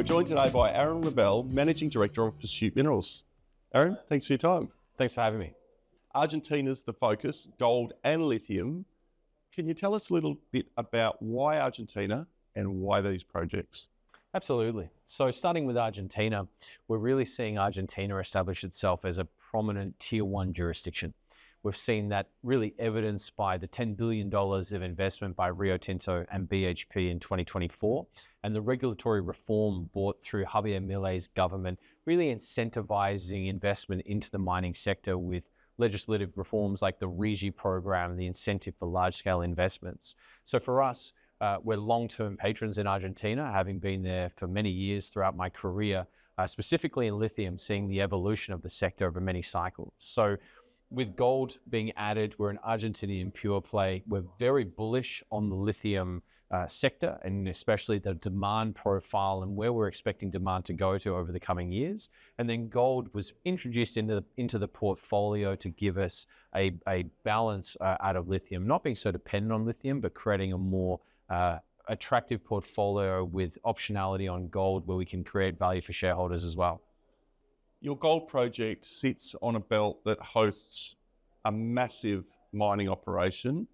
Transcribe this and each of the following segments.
joined today by Revelle, Managing Director of Pursuit Minerals. Aaron, thanks for your time. Thanks for having me. Argentina's the focus, gold and lithium. Can you tell us a little bit about why Argentina and why these projects? Absolutely. So starting with Argentina, we're really seeing Argentina establish itself as a prominent tier one jurisdiction. We've seen that really evidenced by the $10 billion of investment by Rio Tinto and BHP in 2024, and the regulatory reform brought through Javier Milei's government, really incentivizing investment into the mining sector with legislative reforms like the RIU program, the incentive for large-scale investments. So for us, we're long-term patrons in Argentina, having been there for many years throughout my career, specifically in lithium, seeing the evolution of the sector over many cycles. So with gold being added, we're an Argentinian pure play. We're very bullish on the lithium sector, and especially the demand profile and where we're expecting demand to go to over the coming years. And then gold was introduced into the portfolio to give us a balance out of lithium, not being so dependent on lithium, but creating a more attractive portfolio with optionality on gold where we can create value for shareholders as well. Your gold project sits on a belt that hosts a massive mining operation.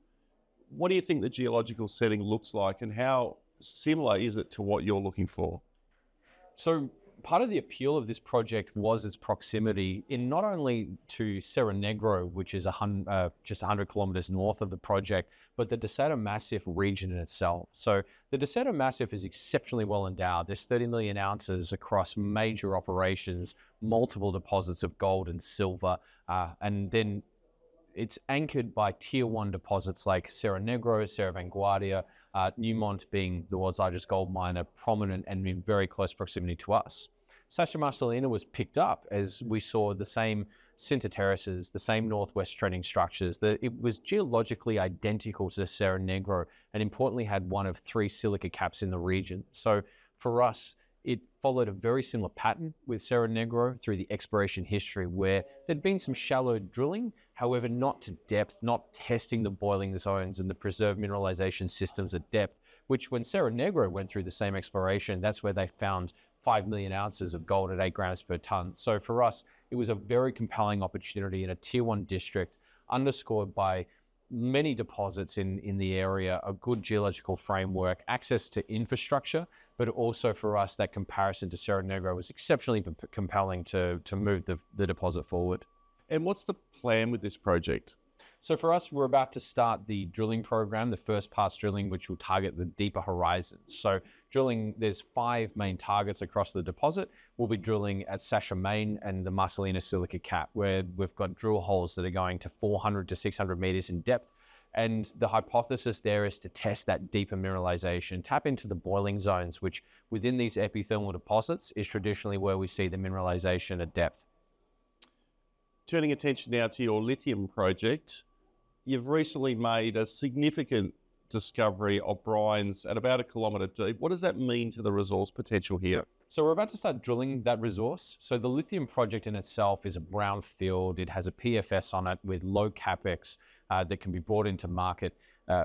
What do you think the geological setting looks like, and how similar is it to what you're looking for? So part of the appeal of this project was its proximity in not only to Cerro Negro, which is just 100 kilometers north of the project, but the Deseado Massif region in itself. So the Deseado Massif is exceptionally well endowed. There's 30 million ounces across major operations, multiple deposits of gold and silver, and then it's anchored by tier one deposits like Cerro Negro, Cerro Vanguardia, Newmont being the world's largest gold miner, prominent and in very close proximity to us. Sasha Marcelina was picked up as we saw the same sinter terraces, the same northwest trending structures. It was geologically identical to Cerro Negro, and importantly had one of 3 silica caps in the region. So for us, it followed a very similar pattern with Cerro Negro through the exploration history, where there'd been some shallow drilling, however not to depth, not testing the boiling zones and the preserved mineralization systems at depth, which when Cerro Negro went through the same exploration, that's where they found 5 million ounces of gold at 8 grams per ton. So for us, it was a very compelling opportunity in a tier one district, underscored by many deposits in the area, a good geological framework, access to infrastructure, but also for us, that comparison to Cerro Negro was exceptionally compelling to move the deposit forward. And what's the plan with this project? So for us, we're about to start the drilling program, the first pass drilling, which will target the deeper horizons. So drilling, there's 5 main targets across the deposit. We'll be drilling at Sasha Main and the Marcelina Silica Cap, where we've got drill holes that are going to 400 to 600 meters in depth. And the hypothesis there is to test that deeper mineralization, tap into the boiling zones, which within these epithermal deposits is traditionally where we see the mineralization at depth. Turning attention now to your lithium project, you've recently made a significant discovery of brines at about 1 kilometre deep. What does that mean to the resource potential here? So we're about to start drilling that resource. So the lithium project in itself is a brown field. It has a PFS on it with low capex that can be brought into market.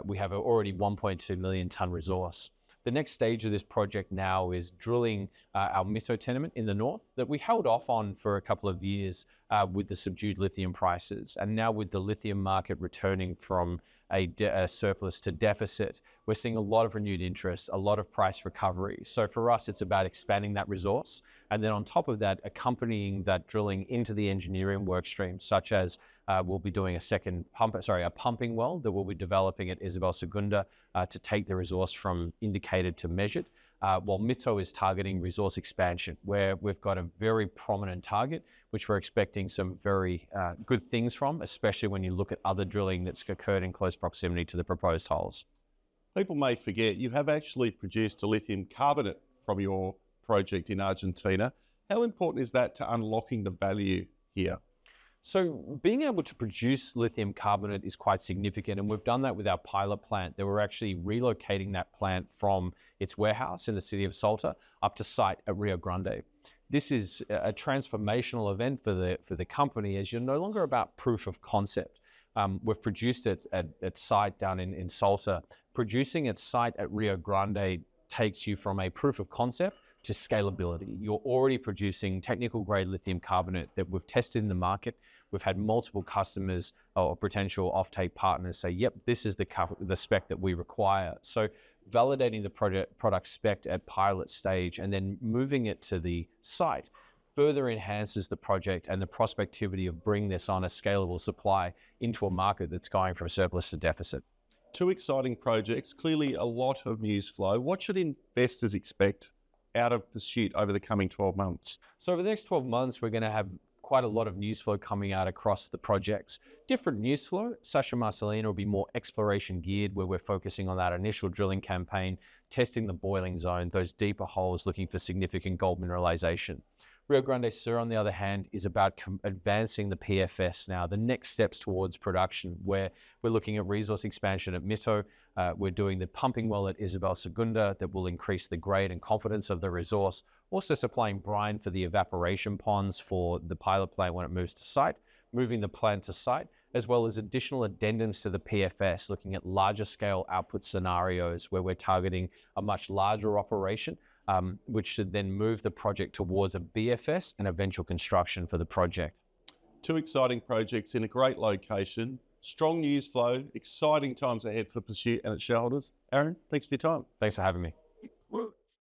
We have already 1.2 million ton resource. The next stage of this project now is drilling our Mito tenement in the north that we held off on for a couple of years with the subdued lithium prices. And now with the lithium market returning from a surplus to deficit, we're seeing a lot of renewed interest, a lot of price recovery. So for us, it's about expanding that resource. And then on top of that, accompanying that drilling into the engineering work stream, such as we'll be doing a pumping well that we'll be developing at Isabel Segunda to take the resource from indicated to measured, while Mito is targeting resource expansion, where we've got a very prominent target, which we're expecting some very good things from, especially when you look at other drilling that's occurred in close proximity to the proposed holes. People may forget you have actually produced a lithium carbonate from your project in Argentina. How important is that to unlocking the value here? So being able to produce lithium carbonate is quite significant, and we've done that with our pilot plant. That we're actually relocating that plant from its warehouse in the city of Salta up to site at Rio Grande. This is a transformational event for the company, as you're no longer about proof of concept. We've produced it at site down in Salta. Producing at site at Rio Grande takes you from a proof of concept to scalability. You're already producing technical grade lithium carbonate that we've tested in the market. We've had multiple customers or potential offtake partners say, yep, this is the spec that we require. So validating the product spec at pilot stage and then moving it to the site further enhances the project and the prospectivity of bringing this on a scalable supply into a market that's going from surplus to deficit. Two exciting projects, clearly a lot of news flow. What should investors expect out of Pursuit over the coming 12 months? So over the next 12 months, we're going to have quite a lot of news flow coming out across the projects. Different news flow. Sasha Marcelino will be more exploration geared, where we're focusing on that initial drilling campaign, testing the boiling zone, those deeper holes, looking for significant gold mineralization. Rio Grande Sur, on the other hand, is about advancing the PFS now, the next steps towards production, where we're looking at resource expansion at Mito. We're doing the pumping well at Isabel Segunda that will increase the grade and confidence of the resource. Also supplying brine for the evaporation ponds for the pilot plant when it moves to site, moving the plant to site, as well as additional addendums to the PFS, looking at larger scale output scenarios where we're targeting a much larger operation, which should then move the project towards a BFS and eventual construction for the project. Two exciting projects in a great location, strong news flow, exciting times ahead for Pursuit and its shareholders. Aaron, thanks for your time. Thanks for having me.